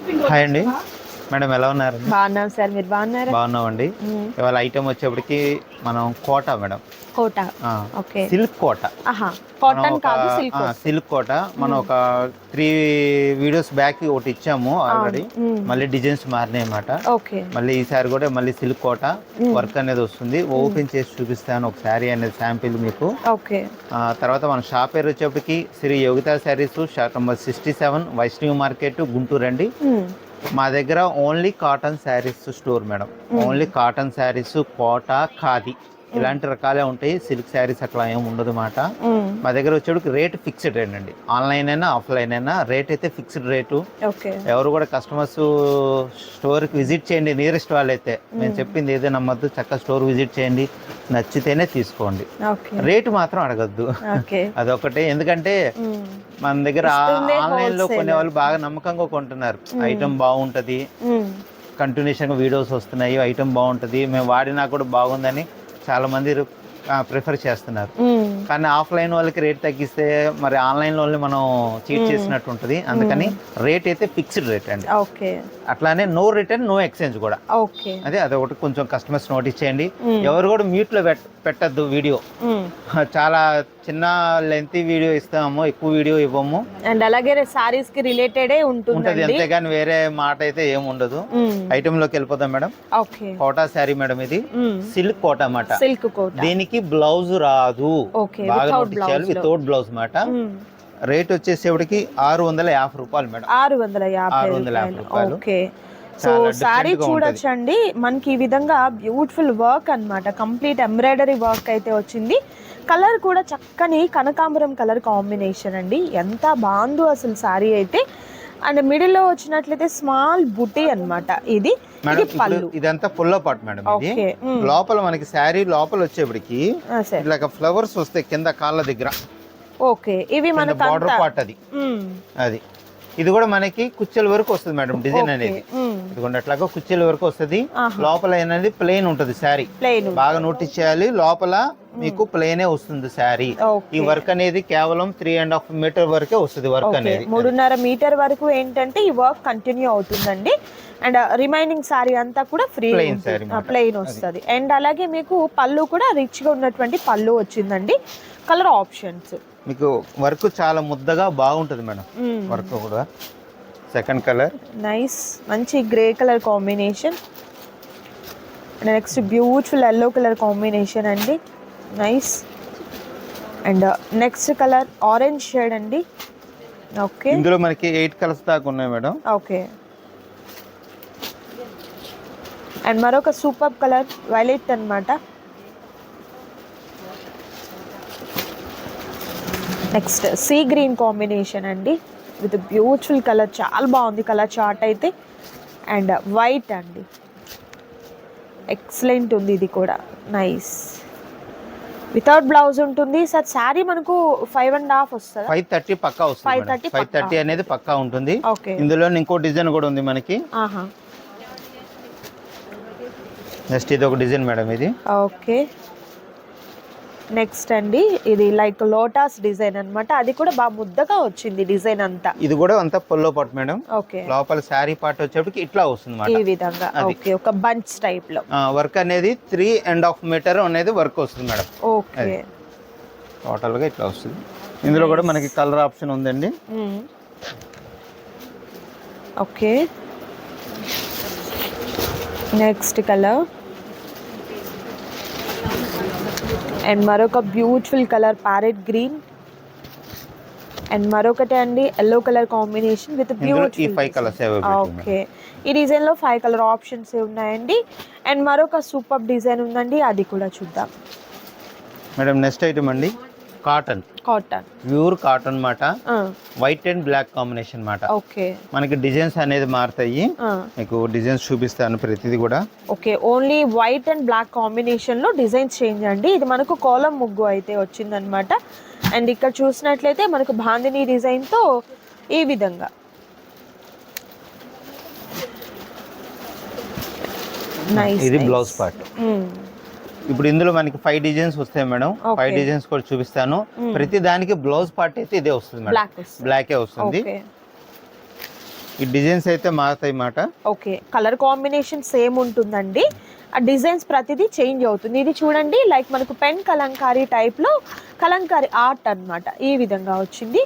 Hi అండి madam, ఎలా ఉన్నారు? బాగున్నాం సార్, మీరు బాగున్నారా? బాగున్నామండి. ఇవాళ ఐటమ్ వచ్చేప్పటికి మనం కోట మేడం, కోట. ఓకే. సిల్క్ కోట. ఆహా, కాటన్ కాదు, సిల్క్. సిల్క్ కోట మనం ఒక 3 వీడియోస్ బ్యాక్ ఒకటి ఇచ్చాము ఆల్రెడీ. మళ్ళీ డిజైన్స్ మారినాయి అన్నమాట. ఓకే. మళ్ళీ ఈసారి కూడా మళ్ళీ సిల్క్ కోట వర్క్ అనేది వస్తుంది. ఓపెన్ చేసి చూపిస్తాను ఒక శారీ అనేది శాంపిల్ మీకు. ఓకే. తర్వాత మన షాప్ పేరు వచ్చేప్పటికి Shri Yogitha saris, shop number 67, Vaishnavi market, Guntur అండి. మా దగ్గర only cotton saris store madam. Only cotton saris, Kota, Khadi ఇలాంటి రకాలే ఉంటాయి. సిల్క్ శారీస్ అట్లా ఏమి ఉండదు అన్నమాట. మా దగ్గర వచ్చేటికి రేట్ ఫిక్స్డ్ రేట్ అండి. ఆన్లైన్ అయినా ఆఫ్లైన్ అయినా రేట్ అయితే ఫిక్స్డ్ రేటు. ఎవరు కూడా కస్టమర్స్ స్టోర్కి విజిట్ చేయండి, నియరెస్ట్ వాళ్ళైతే. మేము చెప్పింది ఏదో నమ్మద్దు, చక్కగా స్టోర్ విజిట్ చేయండి, నచ్చితేనే తీసుకోండి. రేటు మాత్రం అడగద్దు, అదొకటే. ఎందుకంటే మన దగ్గర ఆన్లైన్ లో కొనే వాళ్ళు బాగా నమ్మకంగా కొంటున్నారు. ఐటమ్ బాగుంటది, కంటిన్యూషన్ గా వీడియోస్ వస్తున్నాయి, ఐటమ్ బాగుంటది, మేము వాడినా కూడా బాగుందని చాలా మంది ప్రిఫర్ చేస్తున్నారు. కానీ ఆఫ్లైన్ వాళ్ళకి రేట్ తగ్గిస్తే మరి ఆన్లైన్ వాళ్ళని మనం చీట్ చేసినట్టు ఉంటుంది. అందుకని రేట్ అయితే ఫిక్స్డ్ రేట్ అండి. అట్లానే నో రిటర్న్, నో ఎక్స్చేంజ్ కూడా. అదే అదొకటి కొంచెం కస్టమర్స్ నోటీస్ చేయండి. ఎవరు కూడా మ్యూట్ లో పెట్టద్దు వీడియో. చాలా చిన్న లెంత్ వీడియో ఇస్తాము, ఎక్కువ వీడియో ఇవ్వము. అండ్ అలాగే సారీస్ కి రిలేటెడ్ ఉంటుంది, అంతేగాని వేరే మాట అయితే ఏం ఉండదు. ఐటమ్ లోకి వెళ్ళిపోతాం మేడం. కోటా శారీ మేడం, ఇది సిల్క్ కోట అన్నమాట. సిల్క్ కోట. దీనికి బ్లౌజ్ రాదు, బాగా నోటీస్ చేయాలి, వితౌట్ బ్లౌజ్ మాట. రేట్ వచ్చేసేవాడికి 650 రూపాయలు మేడం. 650 రూపాయలు. సో సారీ చూడొచ్చండి, మనకి ఈ విధంగా బ్యూటిఫుల్ వర్క్ అన్నమాట. కంప్లీట్ ఎంబ్రాయిడరీ వర్క్ అయితే వచ్చింది. కలర్ కూడా చక్కని కనకాంబరం కలర్ కాంబినేషన్ అండి. ఎంత బాగుందో అసలు సారీ అయితే. అండ్ మిడిల్ లో వచ్చినట్లయితే స్మాల్ బుటీ అన్నమాట. ఇది పళ్ళు. ఇదంతా పుల్ల పాట్ మేడం. ఇది లోపల మనకి శారీ లోపల వచ్చేప్పటికి ఇట్లా ఫ్లవర్స్ వస్తాయి కింద కాళ్ళ దగ్గర. ఓకే, ఇవి మన బార్డర్ పార్ట్ అది. అది ఇది కూడా మనకి కుచ్చెల వరకు వస్తుంది మేడం. డిజైన్ అనేది ఇదిగోండి అట్లాగా కుచ్చెల వరకు వస్తుంది. లోపల అనేది ప్లెయిన్ ఉంటుంది శారీ. బాగా నోటీస్ చేయాలి, లోపల మీకు ప్లెయినే వస్తుంది శారీ. ఈ వర్క్ అనేది కేవలం 3.5 మీటర్ వరకే వస్తుంది. వర్క్ అనేది 3.5 మీటర్ వరకు ఏంటంటే ఈ వర్క్ కంటిన్యూ అవుతుందండి. అండ్ రిమైనింగ్ సారీ అంతా కూడా ఫ్రీ ప్లెయిన్ వస్తుంది. అండ్ అలాగే మీకు పళ్ళు కూడా రిచ్ గా ఉన్నటువంటి పళ్ళు వచ్చిందండి. కలర్ ఆప్షన్స్ మీకు వర్క్ చాలా ముద్దగా బాగుంటుంది మేడం. వర్క్ కూడా సెకండ్ కలర్ నైస్, మంచి grey colour combination. Next beautiful yellow colour combination అండి, nice. And next colour orange shade అండి. ఓకే, ఇందులో మనకి 8 కలర్స్ దాకా ఉన్నాయి మేడం. ఓకే. అండ్ మరొక సూపర్ కలర్ వైలెట్ అన్నమాట. నెక్స్ట్ సీ గ్రీన్ కాంబినేషన్ అండి విత్ బ్యూటిఫుల్ కలర్, చాలా బాగుంది కలర్ చార్ట్ అయితే. అండ్ వైట్ అండి, ఎక్సలెంట్ ఉంది ఇది కూడా, నైస్. వితౌట్ బ్లౌజ్ ఉంటుంది సార్. శారీ మనకు 5.5 వస్తుంది, 530 పక్కా వస్తుంది. 530 అనేది పక్కా ఉంటుంది. ఇందులో ఇంకో డిజైన్ కూడా ఉంది మనకి. నెక్స్ట్ ఇది ఒక డిజైన్ మేడం, ఇది ఓకే. నెక్స్ట్ అండి ఇది లైక్ లోటస్ డిజైన్ అన్నమాట. అది కూడా బాగా ముద్దగా వచ్చింది డిజైన్ అంతా. ఇది కూడా అంతా పొల్లో పాట్ మేడం. ఓకే, లోపల శారీ పార్ట్ వచ్చేప్పటికి ఇట్లా వస్తుంది ఈ విధంగా. ఓకే, ఒక బంచ్ టైప్ లో వర్క్ అనేది 3.5 మీటర్ అనేది వర్క్ వస్తుంది మేడం. ఓకే, టోటల్ గా ఇట్లా వస్తుంది. ఇందులో కూడా మనకి కలర్ ఆప్షన్ ఉందండి. Okay, next colour. అండ్ మరొక beautiful colour parrot green. And మరొకటి అండి yellow colour combination with beautiful. Okay, ఈ డిజైన్ లో 5 కలర్ ఆప్షన్స్ ఉన్నాయండి. అండ్ మరొక సూపర్ డిజైన్ ఉందండి, అది కూడా చూద్దాం మేడం. నెక్స్ట్ ఐటమ్ అండి కాటన్. ప్యూర్ కాటన్ మాట, వైట్ అండ్ బ్లాక్ కాంబినేషన్ మాట. ఓకే, మనకి డిజైన్స్ అనేది మారుతాయి. మీకు డిజైన్స్ చూపిస్తాను ప్రతిది కూడా. Okay, only white and black combination లో డిజైన్స్ చేంజ్ అండి. ఇది మనకు కోలం ముగ్గు అయితే వచ్చిందనమాట. అండ్ ఇక్కడ చూసినట్లయితే మనకు బాందిని డిజైన్ తో ఈ విధంగా నైస్. ఇది బ్లౌజ్ పార్ట్. ఇప్పుడు ఇందులో మనకి 5 డిజైన్స్ వస్తాయి మేడం. 5 డిజైన్స్ కూడా చూపిస్తాను. ప్రతి దానికి బ్లౌజ్ పార్ట్ అయితే ఇదే వస్తుంది మేడం, బ్లాకే వస్తుంది. ఈ డిజైన్స్ అయితే మారుతాయి మాట. ఓకే, కలర్ కాంబినేషన్ సేమ్ ఉంటుందండి, ఆ డిజైన్స్ ప్రతిదీ చేంజ్ అవుతుంది. ఇది చూడండి, లైక్ మనకు పెన్ కలంకారీ టైప్లో కలంకారీ ఆర్ట్ అన్నమాట, ఈ విధంగా వచ్చింది.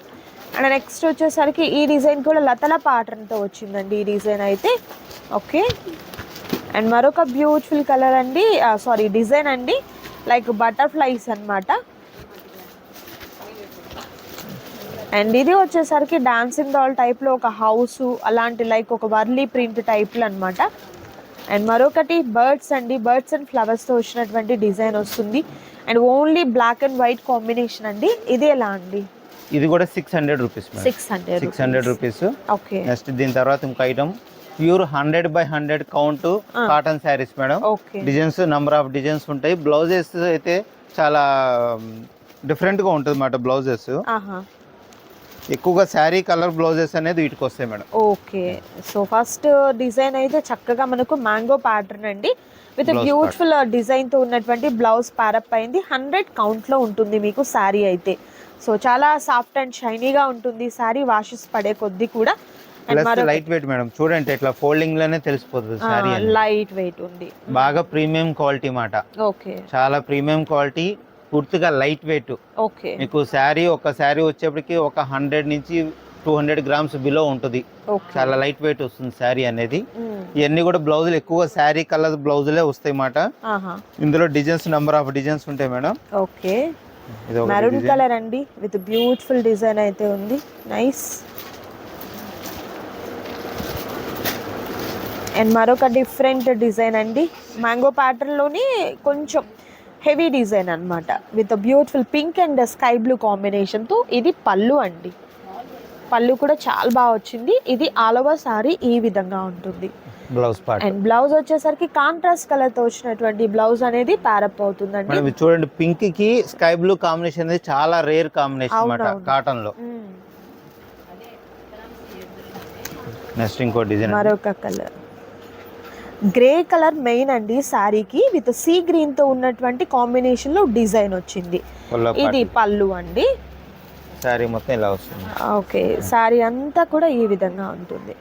అండ్ నెక్స్ట్ వచ్చేసరికి ఈ డిజైన్ కూడా లతల ప్యాటర్న్తో వచ్చిందండి ఈ డిజైన్ అయితే. ఓకే, అండ్ మరొక బ్యూటిఫుల్ కలర్ అండి, సారీ డిజైన్ అండి, లైక్ బటర్ఫ్లైస్ అన్నమాట. అండ్ ఇది వచ్చేసరికి డాన్సింగ్ డాల్ టైప్లో ఒక హౌస్ అలాంటి, లైక్ ఒక వర్లీ ప్రింట్ టైప్లో అనమాట. అండ్ మరొకటి బర్డ్స్ అండి, బర్డ్స్ అండ్ ఫ్లవర్స్తో వచ్చినటువంటి డిజైన్ వస్తుంది. And only black and white combination అండి. ఇది ఎలా అండి? ఇది కూడా 600 రూపీస్. 600 రూపీస్. ఓకే, నెక్స్ట్ దీని తర్వాత ఇంకో item pure 100x100 count cotton saris madam. Designs number of designs ఉంటాయి. బ్లౌజెస్ అయితే చాలా డిఫరెంట్గా ఉంటుంది అన్నమాట. బ్లౌజెస్ ఎక్కువగా శారీ కలర్ బ్లౌజెస్ అనేది వీటికి వస్తాయి madam. Okay, so first design అయితే చక్కగా మనకు మ్యాంగో ప్యాటర్న్ అండి, విత్ బ్యూటిఫుల్ డిజైన్తో ఉన్నటువంటి బ్లౌజ్ ప్యారప్ అయింది. 100 కౌంట్లో ఉంటుంది మీకు శారీ అయితే. సో చాలా సాఫ్ట్ అండ్ షైనీగా ఉంటుంది శారీ, వాషెస్ పడే కొద్దీ కూడా. లైట్ వెయిట్ మేడం, చూడండి ఇట్లా ఫోల్డింగ్ లోనే తెలిసిపోతుంది శారీ. లైట్ వెయిట్ ఉంది, బాగా ప్రీమియం క్వాలిటీ మాట. ఓకే, చాలా ప్రీమియం క్వాలిటీ, పూర్తిగా లైట్ వెయిట్. ఓకే, మీకు శారీ ఒక శారీ వచ్చేప్పటికి ఒక 100 నుంచి 200 గ్రామ్స్ బిలో ఉంటుంది. చాలా లైట్ వెయిట్ వస్తుంది శారీ అనేది. ఇవన్నీ కూడా బ్లౌజులు ఎక్కువగా శారీ కలర్ బ్లౌజులే వస్తాయి మాట. ఇందులో డిజైన్స్ నంబర్ ఆఫ్ డిజైన్స్ ఉంటాయి మేడం. ఓకే, మెరూన్ కలర్ అండి, విత్ బ్యూటిఫుల్ డిజైన్ అయితే ఉంది, నైస్. అండ్ మరొక డిఫరెంట్ డిజైన్ అండి, మ్యాంగో ప్యాటర్న్లోని కొంచెం హెవీ డిజైన్ అన్నమాట, with beautiful pink and sky blue కాంబినేషన్తో. ఇది పళ్ళు అండి, పళ్ళు కూడా చాలా బాగా వచ్చింది. ఇది ఆల్ ఓవర్ సారీ ఈ విధంగా ఉంటుంది. బ్లౌజ్ పార్ట్ అండ్ బ్లౌజ్ వచ్చేసరికి కాంట్రాస్ట్ కలర్ తో వచ్చినటువంటి బ్లౌజ్ అనేది ప్యారప్ అవుతుందండి. మనం చూడండి, పింక్ కి స్కై బ్లూ కాంబినేషన్ అనేది చాలా రేర్ కాంబినేషన్ అన్నమాట కాటన్ లో. నెక్స్ట్ ఇంకో డిజైన్, మరొక కలర్ గ్రే కలర్ మెయిన్ అండి శారీకి, విత్ సీ గ్రీన్ తో ఉన్నటువంటి కాంబినేషన్ లో డిజైన్ వచ్చింది. ఇది పళ్ళు అండి, శారీ మొత్తం ఇలా వస్తుంది. ఓకే, శారీ అంతా కూడా ఈ విధంగా ఉంటుంది.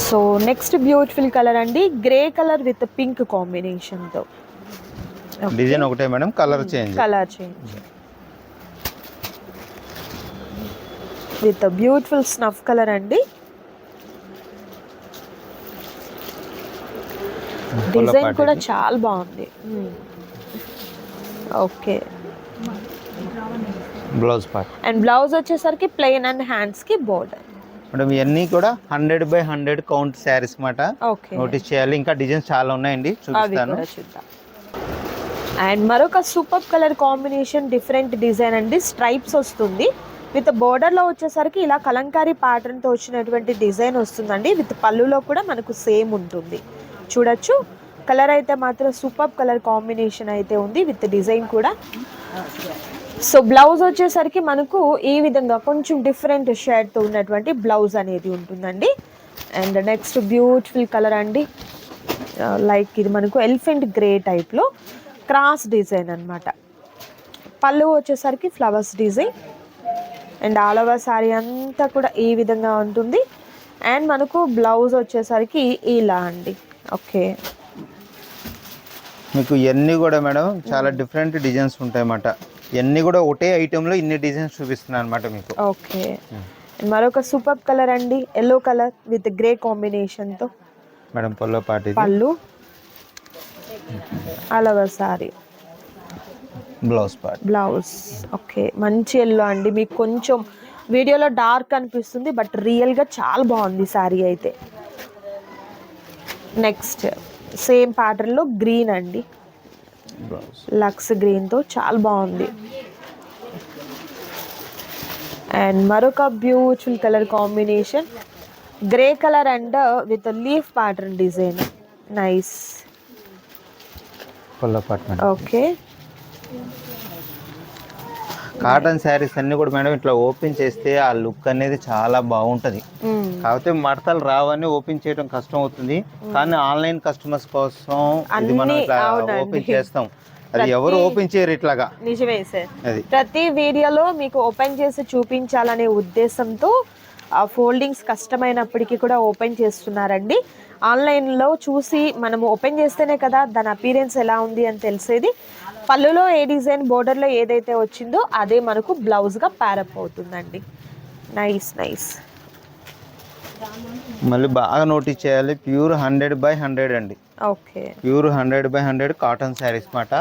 సో నెక్స్ట్ బ్యూటిఫుల్ కలర్ అండి, grey colour with pink combination తో. డిజైన్ ఒకటే madam, colour change with beautiful snuff colour అండి. డిజైన్ కూడా చాలా బాగుంది. Okay, blouse part. And blouse వచ్చేసరికి ప్లెయిన్ అండ్ హ్యాండ్స్ కి బోర్డర్ మేడం. ఇవన్నీ కూడా 100x100 కౌంట్ శారీస్ మాట. నోటీస్ చేయాలి, ఇంకా డిజైన్స్ చాలా ఉన్నాయండి, చూపిస్తాను. అండ్ మరొక super colour combination, different design అండి, స్ట్రైప్స్ వస్తుంది విత్ బోర్డర్లో వచ్చేసరికి ఇలా కలంకారీ ప్యాటర్న్తో వచ్చినటువంటి డిజైన్ వస్తుందండి. విత్ పళ్ళులో కూడా మనకు సేమ్ ఉంటుంది, చూడొచ్చు. కలర్ అయితే మాత్రం సూపర్ కలర్ కాంబినేషన్ అయితే ఉంది, విత్ డిజైన్ కూడా. సో బ్లౌజ్ వచ్చేసరికి మనకు ఈ విధంగా కొంచెం డిఫరెంట్ షేడ్తో ఉన్నటువంటి బ్లౌజ్ అనేది ఉంటుందండి. అండ్ నెక్స్ట్ బ్యూటిఫుల్ కలర్ అండి, లైక్ ఇది మనకు ఎలిఫెంట్ గ్రే టైప్లో క్రాస్ డిజైన్ అన్నమాట. పళ్ళు వచ్చేసరికి flowers design. And all over sari అంతా కూడా ఈ విధంగా ఉంటుంది. అండ్ మనకు బ్లౌజ్ వచ్చేసరికి ఇలా అండి. ఓకే, మీకు ఇవన్నీ కూడా మేడం చాలా డిఫరెంట్ డిజైన్స్ ఉంటాయి అన్నమాట. ఇవన్నీ కూడా ఒకటే ఐటెంలో ఇన్ని డిజైన్స్ చూపిస్తున్నాను అనమాట మీకు. ఓకే, మరొక సూపర్ కలర్ అండి, ఎల్లో కలర్ విత్ గ్రే కాంబినేషన్తో. మేడం పళ్ళు పార్టీ, పళ్ళు all over sari, blouse part, blouse. Okay, మంచి ఎల్లో అండి, మీకు కొంచెం వీడియోలో డార్క్ అనిపిస్తుంది, బట్ రియల్గా చాలా బాగుంది శారీ అయితే. నెక్స్ట్ సేమ్ ప్యాటర్న్లో గ్రీన్ అండి, లక్స్ గ్రీన్తో చాలా బాగుంది. అండ్ మరొక beautiful colour combination, grey colour and with leaf pattern design, nice. Okay, cotton saris అన్ని కూడా మేడం ఇట్లా ఓపెన్ చేస్తే ఆ లుక్ అనేది చాలా బాగుంటది. కాకపోతే మడతలు రావని ఓపెన్ చేయడం కష్టం అవుతుంది, కానీ ఆన్లైన్ కస్టమర్స్ కోసం ఇది మనం ఇట్లా ఓపెన్ చేస్తాం. అది ఎవరు ఓపెన్ చేయరు ఇట్లాగా. నిజమే సార్, అది ప్రతి వీడియోలో మీకు ఓపెన్ చేసి చూపించాలనే ఉద్దేశంతో ఆ ఫోల్డింగ్స్ కష్టమైనప్పటికీ కూడా ఓపెన్ చేస్తున్నారండి. ఆన్లైన్లో చూసి మనం ఓపెన్ చేస్తేనే కదా దాని అపీరెన్స్ ఎలా ఉంది అని తెలిసేది. పళ్ళులో ఏ డిజైన్, బోర్డర్లో ఏదైతే వచ్చిందో అదే మనకు బ్లౌజ్గా ప్యారప్ అవుతుందండి. Nice nice. మళ్ళీ బాగా నోటీస్ చేయాలి, ప్యూర్ 100/100 అండి. ఓకే, ప్యూర్ 100/100 కాటన్ శారీస్ మాట,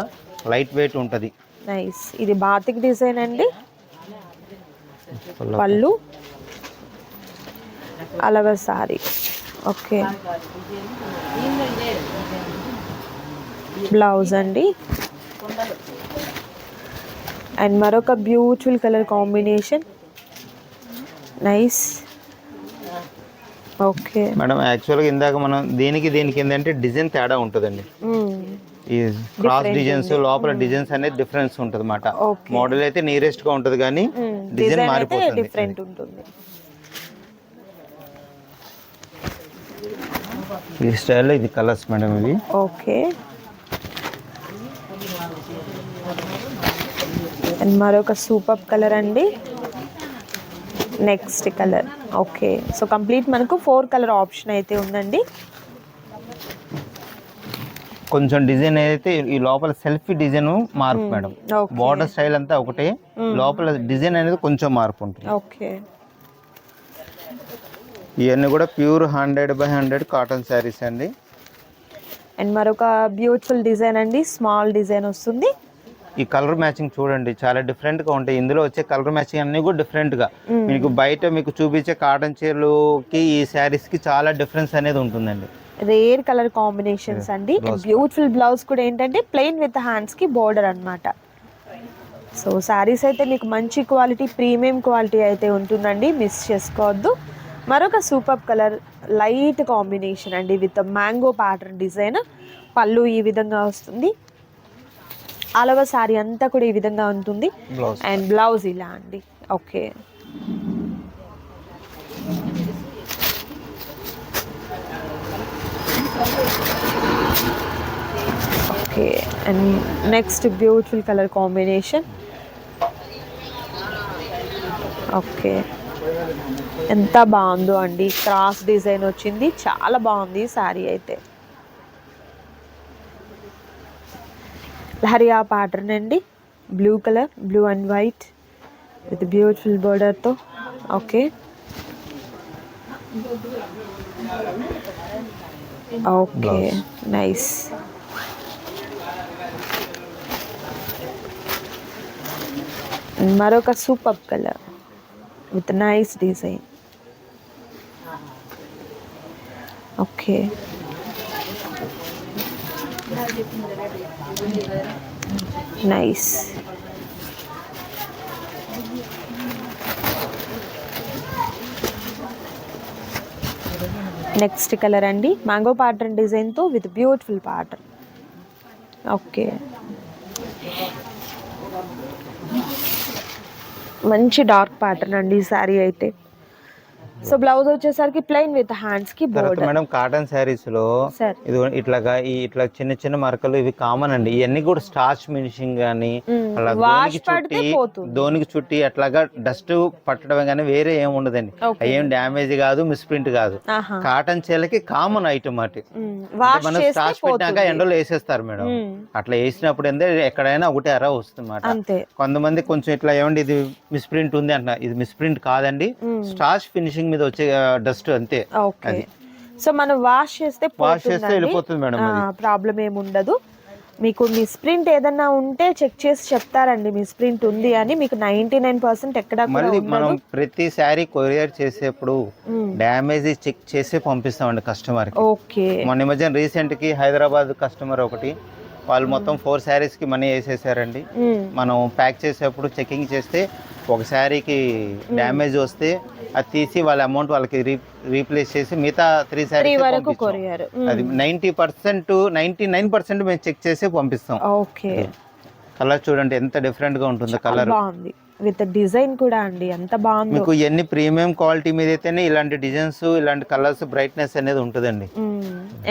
లైట్ వెయిట్ ఉంటుంది. నైస్. ఇది బాతిక్ డిజైన్ అండి. పళ్ళు అలాగ సారీ. ఓకే, బ్లౌజ్ అండి. అండ్ మరొక beautiful colour combination. Nice. Okay madam, యాక్చువల్గా ఇందాక మనం దీనికి ఏంటంటే డిజైన్ తేడా ఉంటుందండి. ఈ క్రాస్ డిజైన్స్ లోపల డిజైన్స్ అనేది డిఫరెన్స్ ఉంటుంది అన్నమాట. మోడల్ అయితే నియరెస్ట్ గా ఉంటుంది కానీ డిజైన్ మారిపోతుంది, డిఫరెంట్ ఉంటుంది. ఈ స్టైల్లో ఇది కలర్స్ మేడం ఇవి. ఓకే, అండ్ మరొక సూపర్ కలర్ అండి. Next colour. Okay, so complete మనకు 4 కలర్ ఆప్షన్ అయితే ఉందండి. కొంచెం డిజైన్ అయితే ఈ లోపల సెల్ఫీ డిజైన్ మార్పు మేడం. బార్డర్ స్టైల్ అంతా ఒకటే, లోపల డిజైన్ అనేది కొంచెం మార్పు ఉంటుంది. ఓకే, ఇవన్నీ కూడా ప్యూర్ 100/100 కాటన్ శారీస్ అండి. అండ్ మరొక బ్యూటిఫుల్ డిజైన్ అండి, స్మాల్ డిజైన్ వస్తుంది. ఈ కలర్ మ్యాచింగ్ చూడండి చాలా డిఫరెంట్ గా ఉంటాయి. ఇందులో వచ్చే కలర్ మ్యాచింగ్ అన్ని కూడా డిఫరెంట్ గా, మీకు బయట మీకు చూపించే కాటన్ చీరలకి ఈ శారీస్ కి చాలా డిఫరెన్స్ అనేది ఉంటుందండి. రేర్ కలర్ కాంబినేషన్స్ అండి. బ్యూటిఫుల్ బ్లౌజ్ కూడా ఏంటంటే ప్లెయిన్ విత్ హ్యాండ్స్ కి బోర్డర్ అన్నమాట. సో శారీస్ అయితే మీకు మంచి క్వాలిటీ, ప్రీమియం క్వాలిటీ అయితే ఉంటుందండి, మిస్ చేసుకోవద్దు. మరొక సూపర్ కలర్ లైట్ కాంబినేషన్ అండి విత్ మ్యాంగో ప్యాటర్న్ డిజైన్. పళ్ళు ఈ విధంగా వస్తుంది, ఆల్ ఓవర్ శారీ అంతా కూడా ఈ విధంగా ఉంటుంది. అండ్ బ్లౌజ్ ఇలా అండి. Okay, okay. And next beautiful colour combination. Okay, ఎంత బాగుందో అండి, క్రాస్ డిజైన్ వచ్చింది, చాలా బాగుంది శారీ అయితే. లహరియా ప్యాటర్న్ అండి, blue colour, blue and white with beautiful బోర్డర్తో. Okay, okay, nice. మరొక super colour with nice design. Okay, nice. Next colour అండి, మ్యాంగో ప్యాటర్న్ డిజైన్తో విత్ బ్యూటిఫుల్ ప్యాటర్న్. ఓకే, మంచి డార్క్ ప్యాటర్న్ అండి ఈ శారీ అయితే. సో బ్లౌజ్ వచ్చేసరికి ప్లెయిన్ విత్ హ్యాండ్స్ కి బోర్డర్. మేడం కాటన్ శారీస్ లో ఇది ఇట్లాగా ఇట్లా చిన్న చిన్న మరకలు ఇవి కామన్ అండి. ఇవన్నీ కూడా స్టార్చ్ ఫినిషింగ్ గానీ అలా దోనికి చుట్టి అట్లాగా డస్ట్ పట్టడం కానీ వేరే ఏం ఉండదండి. ఏం డ్యామేజ్ కాదు, మిస్ప్రింట్ కాదు. కాటన్ చీరలకి కామన్ ఐటమ్ అటు మనం స్టార్చ్ పెట్టినాక ఎండలో వేసేస్తారు మేడం. అట్లా వేసినప్పుడు ఎక్కడైనా ఒకటి అరా వస్తుంది. కొంతమంది కొంచెం ఇట్లా ఏమండి ఇది మిస్ప్రింట్ ఉంది అంటున్నారు, ఇది మిస్ప్రింట్ కాదండి, స్టార్చ్ ఫినిషింగ్ మీద వచ్చే డస్ట్ అంతే. ఓకే, సో మనం వాష్ చేస్తే వెళ్ళిపోతుంది మేడం, ప్రాబ్లం ఏమి ఉండదు. మీకు మిస్ప్రింట్ ఏదన్నా ఉంటే చెక్ చేసి చెప్తారండి, మిస్ప్రింట్ ఉంది అని. మీకు 99% ఎక్కడ మళ్ళీ మనం ప్రతి శారీ కొరియర్ చేసేప్పుడు డ్యామేజ్ చెక్ చేసి పంపిస్తామండి కస్టమర్ కి. ఓకే, మొన్న మధ్య రీసెంట్ కి హైదరాబాద్ కస్టమర్ ఒకటి, వాళ్ళు మొత్తం 4 శారీస్ కి మనీ వేసేసారండి. మనం ప్యాక్ చేసేప్పుడు చెకింగ్ చేస్తే ఒక శారీకి డ్యామేజ్ వస్తే అది తీసి వాళ్ళ అమౌంట్ వాళ్ళకి రీప్లేస్ చేసి మిగతా 3 శారీస్ అది 90%, 99% మేము చెక్ చేసి పంపిస్తాం. ఓకే, కలర్ చూడండి ఎంత డిఫరెంట్ గా ఉంటుందో. కలర్ బాగుంది, విత్ డిజైన్ కూడా అండి ఎంత బాగుంది. మీకు ఎన్ని ప్రీమియం క్వాలిటీ మీద అయితేనే ఇలాంటి డిజైన్స్, ఇలాంటి కలర్స్, బ్రైట్నెస్ అనేది ఉంటుందండి.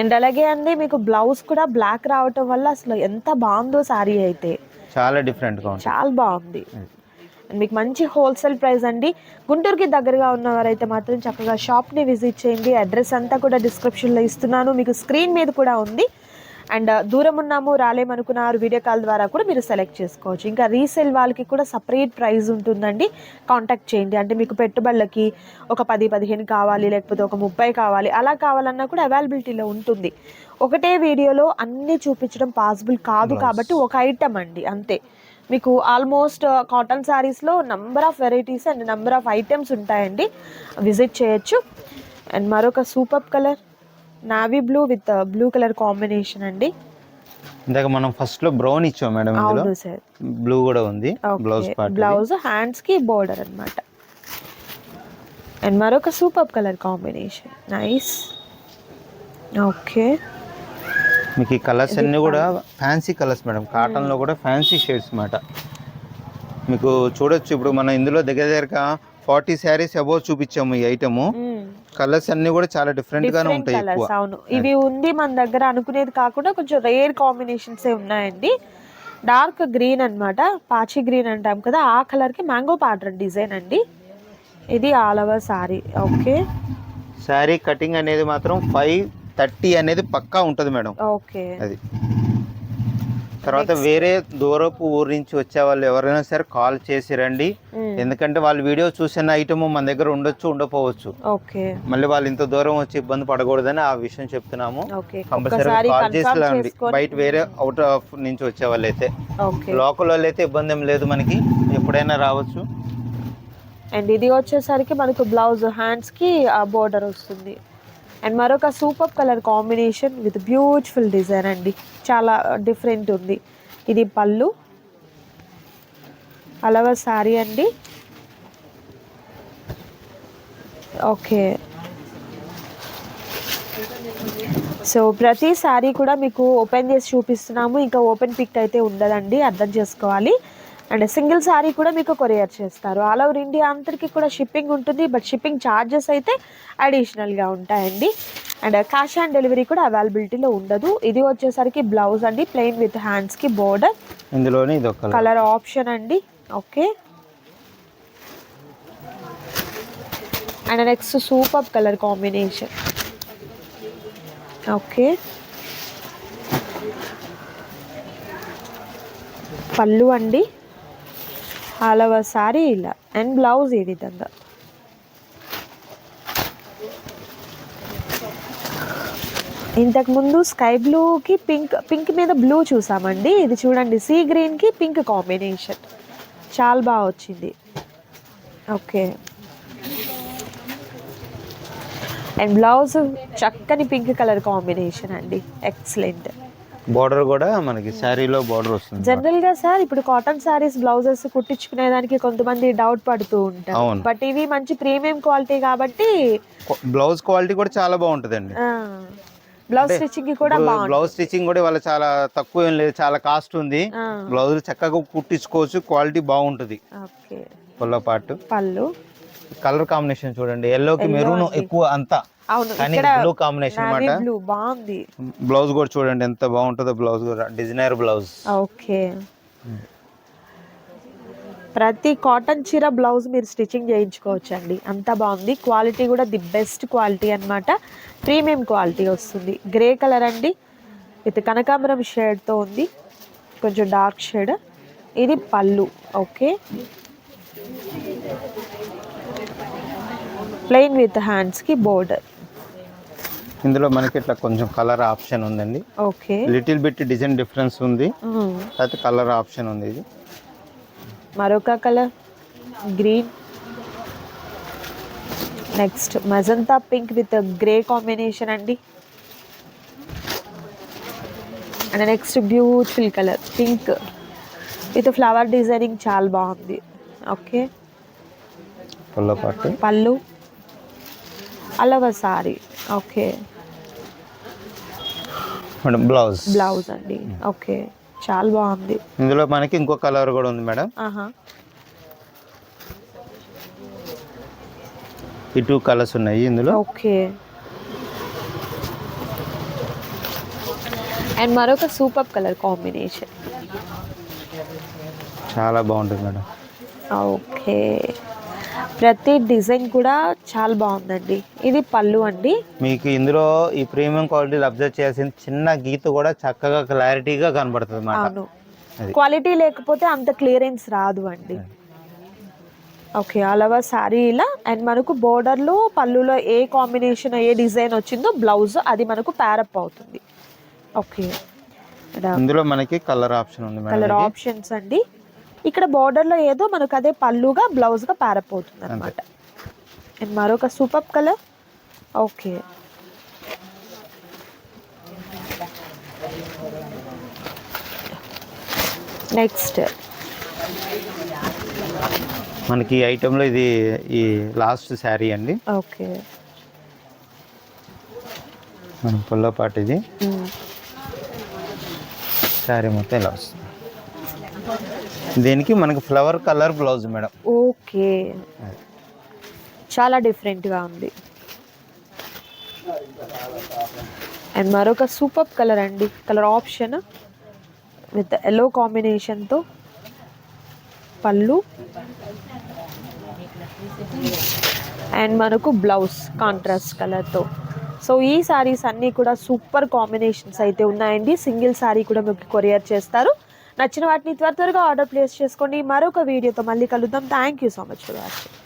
అండ్ అలాగే అండి మీకు బ్లౌజ్ కూడా బ్లాక్ రావటం వల్ల అసలు ఎంత బాగుందో సారీ అయితే, చాలా డిఫరెంట్గా ఉంటుంది, చాలా బాగుంది. మీకు మంచి హోల్సేల్ ప్రైస్ అండి. గుంటూరుకి దగ్గరగా ఉన్నవారైతే మాత్రం చక్కగా షాప్ని విజిట్ చేయండి. అడ్రస్ అంతా కూడా డిస్క్రిప్షన్లో ఇస్తున్నాను, మీకు స్క్రీన్ మీద కూడా ఉంది. అండ్ దూరం ఉన్నాము రాలేమనుకున్నారు వీడియో కాల్ ద్వారా కూడా మీరు సెలెక్ట్ చేసుకోవచ్చు. ఇంకా రీసేల్ వాళ్ళకి కూడా సపరేట్ ప్రైస్ ఉంటుందండి, కాంటాక్ట్ చేయండి. అంటే మీకు పెట్టుబడులకి ఒక 10-15 కావాలి, లేకపోతే ఒక 30 కావాలి, అలా కావాలన్నా కూడా అవైలబిలిటీలో ఉంటుంది. ఒకటే వీడియోలో అన్నీ చూపించడం పాసిబుల్ కాదు కాబట్టి ఒక ఐటమ్ అండి అంతే. మీకు ఆల్మోస్ట్ కాటన్ శారీస్లో number of varieties and number of items ఉంటాయండి, విజిట్ చేయొచ్చు. అండ్ మరొక super colour navy blue with blue colour combination అండి. ఇందాక మనం ఫస్ట్ లో బ్రౌన్ ఇచ్చాం మేడం, అవును సార్, బ్లూ కూడా ఉంది. బ్లౌజ్ పార్ట్, బ్లౌజ్ హ్యాండ్స్ కి బోర్డర్ అన్నమాట. అండ్ మరొక super colour combination, nice. Okay, మీకు ఈ కలర్స్ అన్ని కూడా ఫ్యాన్సీ కలర్స్ మేడం, కాటన్ లో కూడా ఫ్యాన్సీ షేడ్స్ అన్నమాట. మీకు చూడొచ్చు, ఇప్పుడు మనం ఇందులో దగ్గరగా 40 శారీస్ అబోవ్ చూపించాము. ఈ ఐటమ్ కలర్స్ అన్ని కూడా చాలా డిఫరెంట్ గానే ఉంటాయి ఎక్కువ. అవును, ఇవి ఉంది మన దగ్గర అనుకునేది కాకుండా కొంచెం రేర్ కాంబినేషన్స్ ఉన్నాయండి. డార్క్ గ్రీన్ అన్నమాట, పాచి గ్రీన్ అంటాం కదా, ఆ కలర్ కి మ్యాంగో ప్యాటర్న్ డిజైన్ అండి. ఇది all over sorry. Okay, sari cutting అనేది మాత్రం 530 అనేది పక్కా ఉంటుంది మేడం. ఓకే, అది తర్వాత వేరే దూరపు ఊరు నుంచి వచ్చే వాళ్ళు ఎవరైనా సరే కాల్ చేసి రండి, ఎందుకంటే వాళ్ళు వీడియో చూసిన ఐటమ్ మన దగ్గర ఉండొచ్చు, ఉండకపోవచ్చు. ఓకే, మళ్ళీ వాళ్ళు ఇంత దూరం వచ్చి ఇబ్బంది పడకూడదని ఆ విషయం చెప్తున్నాము. కంపల్సరీ కాల్ చేసి రండి, బయట వేరే అవుట్ ఆఫ్ నుంచి వచ్చే వాళ్ళు అయితే. లోకల్ వాళ్ళు అయితే ఇబ్బంది ఏం లేదు, మనకి ఎప్పుడైనా రావచ్చు. అండ్ ఇది వచ్చేసరికి మనకు బ్లౌజ్ హ్యాండ్స్ కి బోర్డర్ వస్తుంది. అండ్ మరొక super colour combination with beautiful design అండి, చాలా డిఫరెంట్ ఉంది. ఇది పళ్ళు, అలవ శారీ అండి. ఓకే, సో ప్రతి శారీ కూడా మీకు ఓపెన్ చేసి చూపిస్తున్నాము, ఇంకా ఓపెన్ పిక్ అయితే ఉండదండి, అర్థం చేసుకోవాలి. అండ్ సింగిల్ శారీ కూడా మీకు కొరియర్ చేస్తారు. ఆల్ ఓవర్ ఇండియా అంతటికి కూడా షిప్పింగ్ ఉంటుంది, బట్ షిప్పింగ్ ఛార్జెస్ అయితే అడిషనల్గా ఉంటాయండి. అండ్ క్యాష్ ఆన్ డెలివరీ కూడా అవైలబిలిటీలో ఉండదు. ఇది వచ్చేసరికి బ్లౌజ్ అండి, ప్లెయిన్ విత్ హ్యాండ్స్కి బోర్డర్, ఇందులోనే ఇది ఒక కలర్ ఆప్షన్ అండి. Okay, and next super colour combination. Okay, పళ్ళు అండి, ఆల్ ఓవర్ సారీ ఇలా, అండ్ బ్లౌజ్ ఈ విధంగా. ఇంతకుముందు స్కై బ్లూకి పింక్ మీద బ్లూ చూసామండి, ఇది చూడండి సీ గ్రీన్కి పింక్ కాంబినేషన్, చాలా బాగా వచ్చింది. ఓకే, అండ్ బ్లౌజ్ చక్కని పింక్ కలర్ కాంబినేషన్ అండి, ఎక్సలెంట్. బోర్డర్ కూడా మనకి శారీలో బోర్డర్ వస్తుంది. జనరల్ గా సార్ ఇప్పుడు కాటన్ శారీస్ బ్లౌజెస్ కుట్టించుకునే దానికి కొంతమంది డౌట్ పడుతూ ఉంటారు, బట్ ఇవి మంచి ప్రీమియం క్వాలిటీ కాబట్టి బ్లౌజ్ క్వాలిటీ కూడా చాలా బాగుంటుందండి. బ్లౌజ్ స్టిచ్చింగ్ కూడా బాగుంటుంది. బ్లౌజ్ స్టిచ్చింగ్ కూడా వాళ్ళ చాలా తక్కువ ఏం లేదు, చాలా కాస్ట్ ఉంది. బ్లౌజ్ చక్కగా కుట్టించుకోవచ్చు, క్వాలిటీ బాగుంటుంది. ఓకే, పళ్ళ పాటు, పళ్ళు కలర్ కాంబినేషన్ చూడండి, ఎల్లోకి మెరూన్ ఎక్కువ అంతా, కానీ బ్లూ కాంబినేషన్ అన్నమాట. బ్లూ బాగుంది. బ్లౌజ్ కూడా చూడండి ఎంత బాగుంటుందో, బ్లౌజ్ కూడా డిజైనర్ బ్లౌజ్. ఓకే, ప్రతి కాటన్ చీర బ్లౌజ్ మీరు స్టిచ్చింగ్ చేయించుకోవచ్చండి, అంత బాగుంది. క్వాలిటీ కూడా ది బెస్ట్ క్వాలిటీ అన్నమాట, ప్రీమియం క్వాలిటీ వస్తుంది. గ్రే కలర్ అండి విత్ కనకాంబరం షేడ్తో ఉంది, కొంచెం డార్క్ షేడ్. ఇది పళ్ళు. ఓకే, ప్లెయిన్ విత్ హ్యాండ్స్కి బోర్డర్. ఇందులో మనకి ఇట్లా కొంచెం కలర్ ఆప్షన్ ఉందండి. Okay, little bit design difference ఉంది, అయితే కలర్ ఆప్షన్ ఉంది. ఇది మరొక colour green, next magenta pink with grey combination అండి. And next beautiful colour pink with flower designing, చాలా బాగుంది. ఓకే, పళ్ళు, అలవ సారీ. ఓకే, బ్లౌజ్ అండి. ఓకే, చాలా బాగుంది. ఇందులో మనకి ఇంకో కలర్ కూడా ఉంది మేడం. ఈ 2 కలర్స్ ఉన్నాయి ఇందులో. ఓకే. అండ్ మరొక సూపర్ కలర్ కాంబినేషన్. చాలా బాగుంటుంది మేడం. ఓకే. ప్రతి డిజైన్ కూడా చాలా బాగుందండి. ఇది పళ్ళు అండి. మీకు ఇందులో ఈ ప్రీమియం క్వాలిటీలు అబ్జర్వ్ చేయాల్సిన చిన్న గీత కూడా చక్కగా క్లారిటీగా కనబడుతుంది అన్నమాట. అవును, క్వాలిటీ లేకపోతే అంత క్లియరెన్స్ రాదు అండి. ఓకే, ఆల్ ఓవర్ శారీ ఇలా. అండ్ మనకు బోర్డర్లో పళ్ళులో ఏ కాంబినేషన్ ఏ డిజైన్ వచ్చిందో బ్లౌజ్ అది మనకు ప్యారప్ అవుతుంది. ఓకే, ఇందులో మనకి కలర్ ఆప్షన్ ఉంది మేడం. కలర్ ఆప్షన్స్ అండి. ఇక్కడ బోర్డర్లో ఏదో మనకు అదే పళ్ళుగా బ్లౌజ్గా ప్యారప్ అవుతుంది అనమాట. అండ్ మరొక సూపర్ కలర్. ఓకే, నెక్స్ట్ మనకి ఈ ఐటెంలో ఇది ఈ లాస్ట్ శారీ అండి. ఓకే, మన పుల్ల పాటు ఇది శారీ మొత్తం ఇలా వస్తుంది. దీనికి మనకి flower colour blouse madam. Okay, చాలా డిఫరెంట్గా ఉంది. అండ్ మరొక సూపర్ కలర్ అండి, కలర్ ఆప్షన్ విత్ ఎల్లో కాంబినేషన్తో పళ్ళు అండ్ మనకు బ్లౌజ్ కాంట్రాస్ట్ కలర్తో. సో ఈ సారీస్ అన్నీ కూడా సూపర్ కాంబినేషన్స్ అయితే ఉన్నాయండి. సింగిల్ సారీ కూడా మీకు కొరియర్ చేస్తారు. నచ్చిన వాటిని త్వరగా ఆర్డర్ ప్లేస్ చేసుకోండి. మరొక వీడియోతో మళ్ళీ కలుద్దాం. Thank you so much for watching.